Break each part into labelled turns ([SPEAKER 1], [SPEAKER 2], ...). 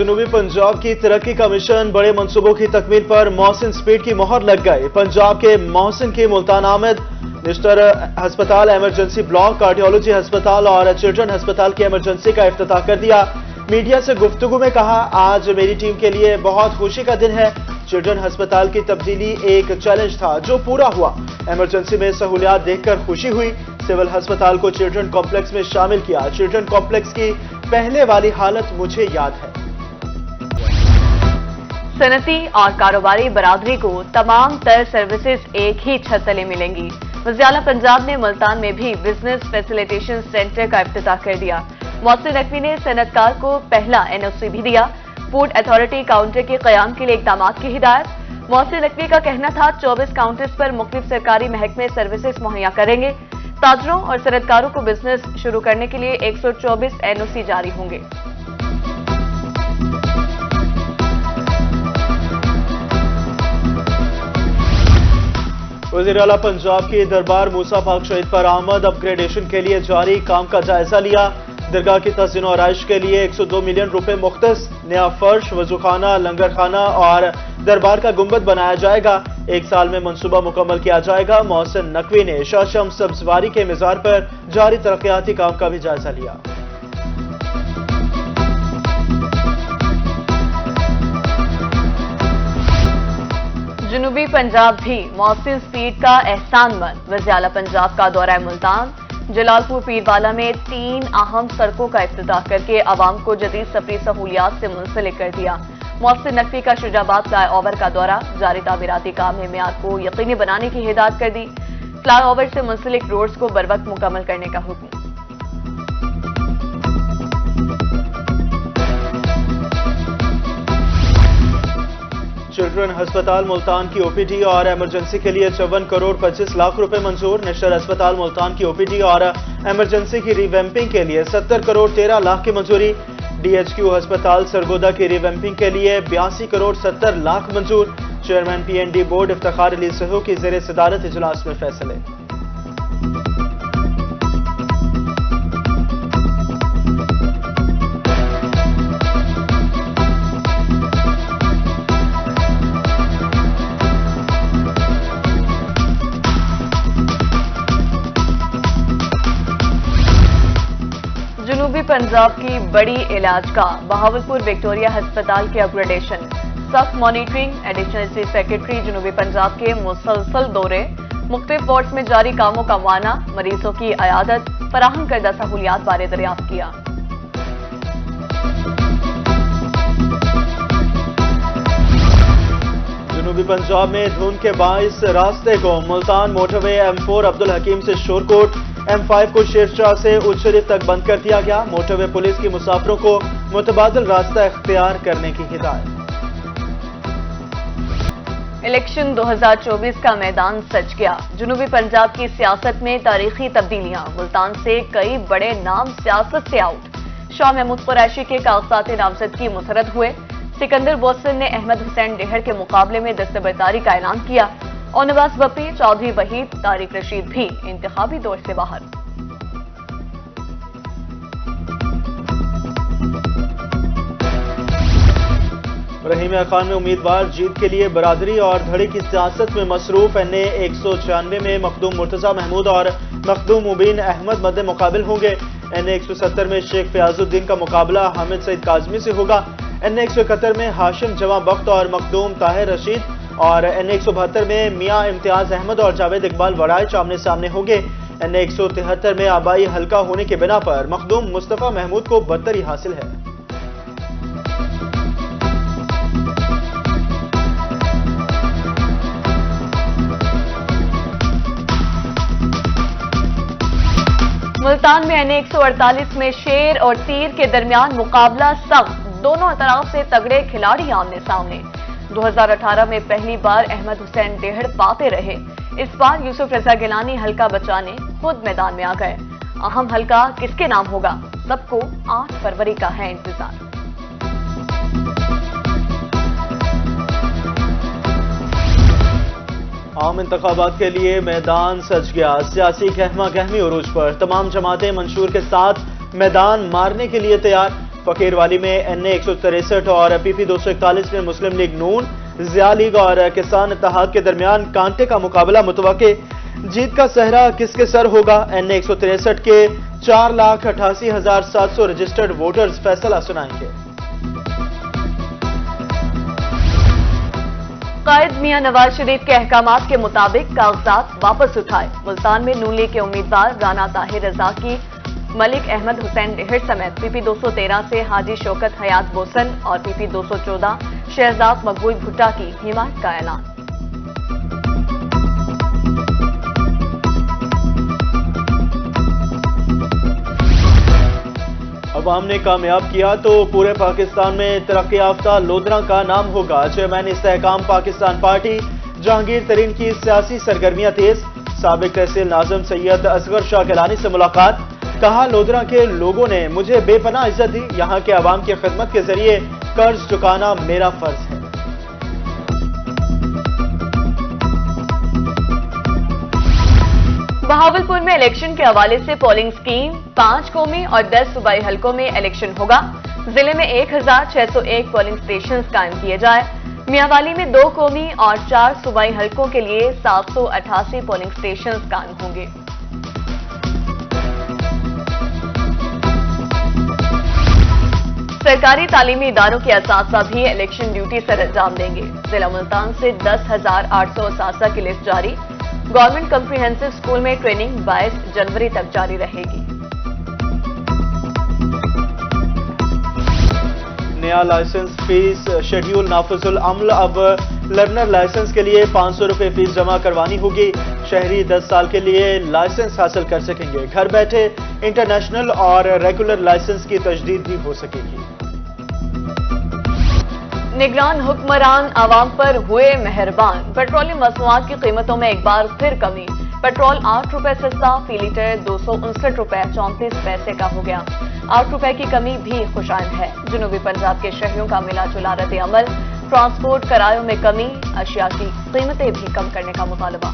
[SPEAKER 1] جنوبی پنجاب کی ترقی کا مشن بڑے منصوبوں کی تکمیل پر محسن سپیڈ کی مہر لگ گئی۔ پنجاب کے محسن کی ملتان آمد نشتر ہسپتال ایمرجنسی بلاک، کارڈیولوجی ہسپتال اور چلڈرن ہسپتال کی ایمرجنسی کا افتتاح کر دیا۔ میڈیا سے گفتگو میں کہا، آج میری ٹیم کے لیے بہت خوشی کا دن ہے۔ چلڈرن ہسپتال کی تبدیلی ایک چیلنج تھا جو پورا ہوا۔ ایمرجنسی میں سہولیات دیکھ کر خوشی ہوئی۔ سول ہسپتال کو چلڈرن کمپلیکس میں شامل کیا۔ چلڈرن کمپلیکس کی پہلے والی حالت مجھے یاد ہے۔
[SPEAKER 2] صنعتی اور کاروباری برادری کو تمام تر سروسز ایک ہی چھت تلے ملیں گی۔ وزیر اعلیٰ پنجاب نے ملتان میں بھی بزنس فیسیلیٹیشن سینٹر کا افتتاح کر دیا۔ محسن نقوی نے صنعت کار کو پہلا NOC بھی دیا۔ فوڈ اتھارٹی کاؤنٹر کے قیام کے لیے اقدامات کی ہدایت۔ محسن نقوی کا کہنا تھا 24 کاؤنٹرز پر مختلف سرکاری محکمے سروسز مہیا کریں گے۔ تاجروں اور صنعت کاروں کو بزنس شروع کرنے کے لیے 124 NOC جاری ہوں گے۔
[SPEAKER 1] وزیر اعلیٰ پنجاب کی دربار موسیٰ پاک شہید پر آمد، اپ گریڈیشن کے لیے جاری کام کا جائزہ لیا۔ درگاہ کی تزئین و آرائش کے لیے 102 ملین روپے مختص، نیا فرش، وضوخانہ، لنگر خانہ اور دربار کا گنبد بنایا جائے گا۔ 1 سال میں منصوبہ مکمل کیا جائے گا۔ محسن نقوی نے شاہ شمس سبزواری کے مزار پر جاری ترقیاتی کام کا بھی جائزہ لیا۔
[SPEAKER 2] جنوبی پنجاب بھی محسن سپیڈ کا احسان مند۔ وزیر اعلیٰ پنجاب کا دورہ ملتان، جلال پور پیروالا میں 3 اہم سڑکوں کا افتتاح کر کے عوام کو جدید سفری سہولیات سے منسلک کر دیا۔ محسن نقوی کا شجاع آباد فلائی اوور کا دورہ، جاری تعمیراتی کام میں معیار کو یقینی بنانے کی ہدایت کر دی۔ فلائی اوور سے منسلک روڈز کو بروقت مکمل کرنے کا حکم۔
[SPEAKER 1] چلڈرن ہسپتال ملتان کی OPD اور ایمرجنسی کے لیے 54 کروڑ 25 لاکھ روپے منظور۔ نیشنل ہسپتال ملتان کی OPD اور ایمرجنسی کی ریویمپنگ کے لیے 70 کروڑ 13 لاکھ کی منظوری۔ DHQ ہسپتال سرگودا کی ریویمپنگ کے لیے 82 کروڑ 70 لاکھ منظور۔ چیئرمین PND بورڈ افتخار علی سہو کی زیر صدارت اجلاس میں فیصلے۔
[SPEAKER 2] جنوبی پنجاب کی بڑی علاج گاہ بہاولپور وکٹوریہ ہسپتال کی اپ گریڈیشن، سخت مانیٹرنگ۔ ایڈیشنل چیف سیکرٹری جنوبی پنجاب کے مسلسل دورے، مختلف وارڈز میں جاری کاموں کا معائنہ، مریضوں کی عیادت، فراہم کردہ سہولیات بارے دریافت کیا۔
[SPEAKER 1] جنوبی پنجاب میں دھند کے باعث راستے کو ملتان موٹر وے M4 عبدالحکیم سے شورکوٹ، M5 کو شیرشاہ سے اچ شریف تک بند کر دیا گیا۔ موٹر وے پولیس کی مسافروں کو متبادل راستہ اختیار کرنے کی ہدایت۔
[SPEAKER 2] الیکشن 2024 کا میدان سج گیا۔ جنوبی پنجاب کی سیاست میں تاریخی تبدیلیاں، ملتان سے کئی بڑے نام سیاست سے آؤٹ۔ شاہ محمود قریشی کے کاغذات نامزدگی مسرد ہوئے۔ سکندر بوسن نے احمد حسین ڈہر کے مقابلے میں دستبرداری کا اعلان کیا، اور نواز بپی، چودھری وحید، طارق رشید بھی انتخابی دور سے باہر۔
[SPEAKER 1] رحیم خان میں امیدوار جیت کے لیے برادری اور دھڑے کی سیاست میں مصروف۔ NA 196 میں مخدوم مرتضی محمود اور مخدوم مبین احمد مد مقابل ہوں گے۔ NA 170 میں شیخ فیاض الدین کا مقابلہ حامد سعید کاظمی سے ہوگا۔ NA 171 میں ہاشم جواں بخت اور مخدوم طاہر رشید، اور NA 172 میں میاں امتیاز احمد اور جاوید اقبال وڑائچ آمنے سامنے ہوں گے۔ NA 173 میں آبائی حلقہ ہونے کے بنا پر مخدوم مصطفیٰ محمود کو برتری حاصل ہے۔
[SPEAKER 2] ملتان میں NA 148 میں شیر اور تیر کے درمیان مقابلہ سخت، دونوں اطراف سے تگڑے کھلاڑی آمنے سامنے۔ 2018 میں پہلی بار احمد حسین ڈہر پاتے رہے، اس بار یوسف رضا گیلانی حلقہ بچانے خود میدان میں آ گئے۔ اہم حلقہ کس کے نام ہوگا؟ سب کو 8 فروری کا ہے انتظار۔
[SPEAKER 1] عام انتخابات کے لیے میدان سج گیا۔ سیاسی گہما گہمی عروج پر، تمام جماعتیں منشور کے ساتھ میدان مارنے کے لیے تیار۔ फकीरवाली में NA 163 और PP 241 में मुस्लिम लीग नून, ज़िया लीग और किसान इत्तेहाद के दरमियान कांटे का मुकाबला मुतवक्के। जीत का सहरा किसके सर होगा? NA 163 के 4,88,700 रजिस्टर्ड वोटर्स फैसला सुनाएंगे।
[SPEAKER 2] कायद मियां नवाज शरीफ के अहकामात के मुताबिक कागजात वापस उठाए। मुल्तान में नून लीग के उम्मीदवार राना ताहिर रजा की मलिक अहमद हुसैन डेहर समेत PP 213 से हाजी शौकत हयात बोसन और PP 214 शहजाद मकबूल भुट्टा की हिमायत का ऐलान।
[SPEAKER 1] अवाम ने कामयाब किया तो पूरे पाकिस्तान में तरक्की याफ्ता लोधरा का नाम होगा। चेयरमैन इस्तेहकाम पाकिस्तान पार्टी जहांगीर तरीन की सियासी सरगर्मियां तेज। साबिक तहसील नाज़िम सैयद असगर शाह गिलानी से मुलाकात। कहा, लोधरा के लोगों ने मुझे बेपनाह इज्जत दी। यहां के अवाम की खिदमत के जरिए कर्ज चुकाना मेरा फर्ज है।
[SPEAKER 2] बहावलपुर में इलेक्शन के हवाले से पोलिंग स्कीम 5 कौमी और 10 सूबाई हलकों में इलेक्शन होगा। जिले में 1,601 पोलिंग स्टेशन कायम किए जाए। मियांवाली में 2 कौमी और 4 सूबाई हलकों के लिए 788 पोलिंग स्टेशन कायम होंगे। सरकारी तालीमी इदारों के असातिज़ा भी इलेक्शन ड्यूटी सर अंजाम देंगे। जिला मुल्तान से 10,800 असातिज़ा की लिस्ट जारी। गवर्नमेंट कम्प्रिहेंसिव स्कूल में ट्रेनिंग 22 जनवरी तक जारी रहेगी।
[SPEAKER 1] नया लाइसेंस फीस शेड्यूल नाफिजुल अमल। अब लर्नर लाइसेंस के लिए 500 रुपए फीस जमा करवानी होगी। शहरी 10 साल के लिए लाइसेंस हासिल कर सकेंगे। घर बैठे इंटरनेशनल और रेगुलर लाइसेंस की तजदीद भी हो सकेगी।
[SPEAKER 2] निगरान हुक्मरान आवाम पर हुए मेहरबान। पेट्रोलियम मसनूआत की कीमतों में एक बार फिर कमी। पेट्रोल 8 रुपए सस्ता, फी लीटर 259 रुपए 34 पैसे का हो गया। 8 रुपए की कमी भी खुशाइन है। जनूबी पंजाब के शहरियों का मिला जुला रद्द अमल। ट्रांसपोर्ट किरायों में कमी, अशिया की कीमतें भी कम करने का मुतालबा।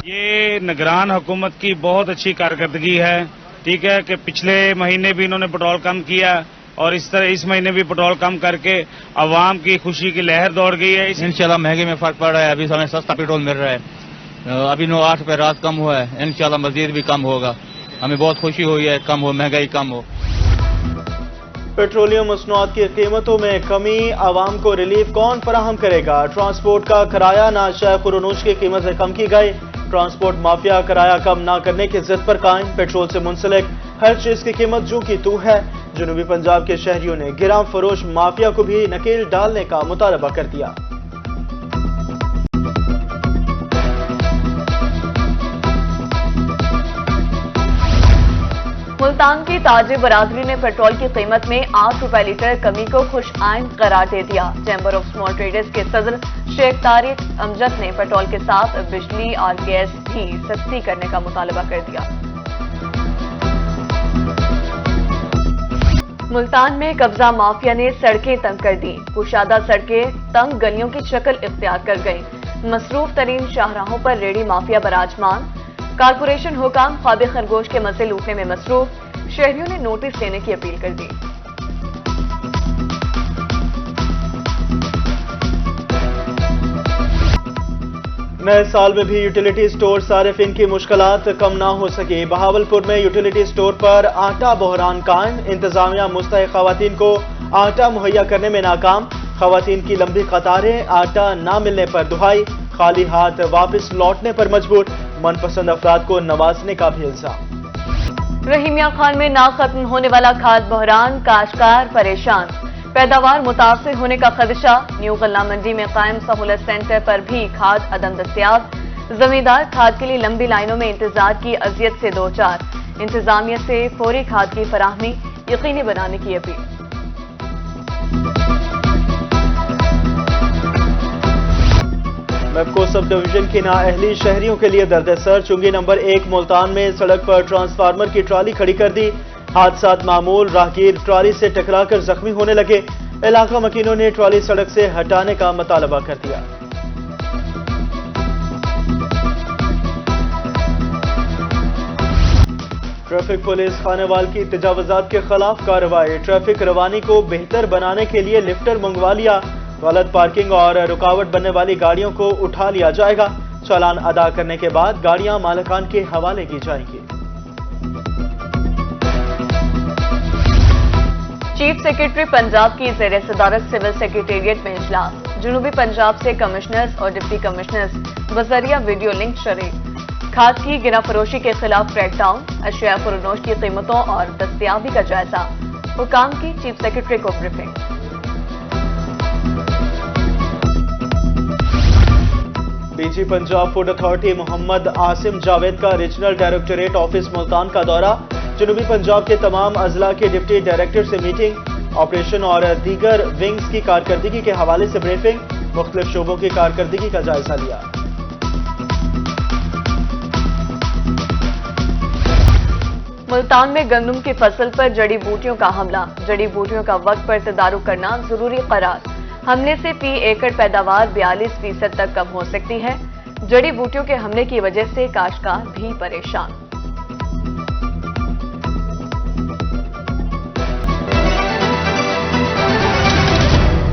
[SPEAKER 3] ये निगरान हुकूमत की बहुत अच्छी कारकर्दगी है। ठीक है कि पिछले महीने भी इन्होंने पेट्रोल कम किया और इस तरह इस महीने भी पेट्रोल कम करके अवाम की खुशी की लहर दौड़ गई है।
[SPEAKER 4] इंशाल्लाह महंगे में फर्क पड़ रहा है। अभी हमें सस्ता पेट्रोल मिल रहा है। अभी 8 रुपए रात कम हुआ है। इंशाल्लाह मजीद भी कम होगा। हमें बहुत खुशी हुई है, कम हो, महंगाई कम हो।
[SPEAKER 1] पेट्रोलियम मसनूआत की कीमतों में कमी, आवाम को रिलीफ कौन फराहम करेगा? ट्रांसपोर्ट का किराया नाशा खुरूनूश की कीमतें कम की गई। ट्रांसपोर्ट माफिया किराया कम ना करने की जिद पर कायम। पेट्रोल से मुंसलिक हर चीज की कीमत जू की तू है। जनूबी पंजाब के शहरियों ने गिराम फरोश माफिया को भी नकेल डालने का मुतालबा कर दिया।
[SPEAKER 2] मुल्तान की ताजिर बरादरी ने पेट्रोल की कीमत में 8 रुपए लीटर कमी को खुश आइन करार दे दिया। चैम्बर ऑफ स्मॉल ट्रेडर्स के सदर शेख तारिक अमजद ने पेट्रोल के साथ बिजली और गैस भी सस्ती करने का मुतालबा कर दिया। मुल्तान में कब्जा माफिया ने सड़कें तंग कर दी। कुशादा सड़कें तंग गलियों की शक्ल इख्तियार कर गईं। मसरूफ तरीन शाहराहों पर रेडी माफिया बराजमान। कारपोरेशन हुकाम ख्वाबे खरगोश के मजे लूटने में मसरूफ। शहरियों ने नोटिस लेने की अपील कर दी।
[SPEAKER 1] नए साल में भी यूटिलिटी स्टोर सारिफिन की मुश्किलात कम ना हो सकी। बहावलपुर में यूटिलिटी स्टोर पर आटा बहरान कायम। इंतजामिया मुस्तहिक खवातीन को आटा मुहैया करने में नाकाम। खवातीन की लंबी कतारें, आटा ना मिलने पर दुहाई, खाली हाथ वापस लौटने पर मजबूर। मनपसंद अफराद को नवाजने का भी इल्जाम।
[SPEAKER 2] रहीमिया खान में ना खत्म होने वाला खाद बहरान, काश्तकार परेशान। पैदावार मुतासर होने का खदशा। न्यू गल्ला मंडी में कायम सहूलत सेंटर पर भी खाद अदम दस्तियाब। जमींदार खाद के लिए लंबी लाइनों में इंतजार की अजियत से दो चार। इंतजामिया से फौरी खाद की फराहमी यकीनी बनाने की अपील।
[SPEAKER 1] मैपको सब डिवीजन की नाअहली शहरियों के लिए दर्द सर। चुंगी नंबर 1 मुल्तान में सड़क पर ट्रांसफार्मर की ट्राली खड़ी कर दी। हादसात मामूल। राहगीर ट्राली से टकराकर जख्मी होने लगे। इलाका मकीनों ने ट्राली सड़क से हटाने का मुतालबा कर दिया। ट्रैफिक पुलिस खानेवाल की तजावुजात के खिलाफ कार्रवाई। ट्रैफिक रवानी को बेहतर बनाने के लिए लिफ्टर मंगवा लिया। गलत पार्किंग और रुकावट बनने वाली गाड़ियों को उठा लिया जाएगा। चालान अदा करने के बाद गाड़ियां मालिकान के हवाले की जाएंगी।
[SPEAKER 2] चीफ सेक्रेटरी पंजाब की ज़ेर सदारत सिविल सेक्रेटेरिएट में इजलास। जनूबी पंजाब से कमिश्नर्स और डिप्टी कमिश्नर्स बजरिया वीडियो लिंक शरीक। खाद की गिरा फरोशी के खिलाफ क्रैकडाउन, अशिया फरोनोश की कीमतों और दस्तयाबी का जायजा। हुकाम की चीफ सेक्रेटरी को briefing.
[SPEAKER 1] DG Punjab food authority Mohammad Asim Javed का रीजनल डायरेक्टरेट ऑफिस मुल्तान का दौरा। जनूबी पंजाब के तमाम अजला के डिप्टी डायरेक्टर से मीटिंग। ऑपरेशन और दीगर विंग्स की कारकर्दगी के हवाले से ब्रीफिंग। मुख्तलिफ शोबों की कारकर्दगी का जायजा लिया।
[SPEAKER 2] मुल्तान में गंदम की फसल पर जड़ी बूटियों का हमला। जड़ी बूटियों का वक्त पर तदारुक करना जरूरी करार। हमले से फी एकड़ पैदावार 42% तक कम हो सकती है। जड़ी बूटियों के हमले की वजह से काश्तकार भी परेशान।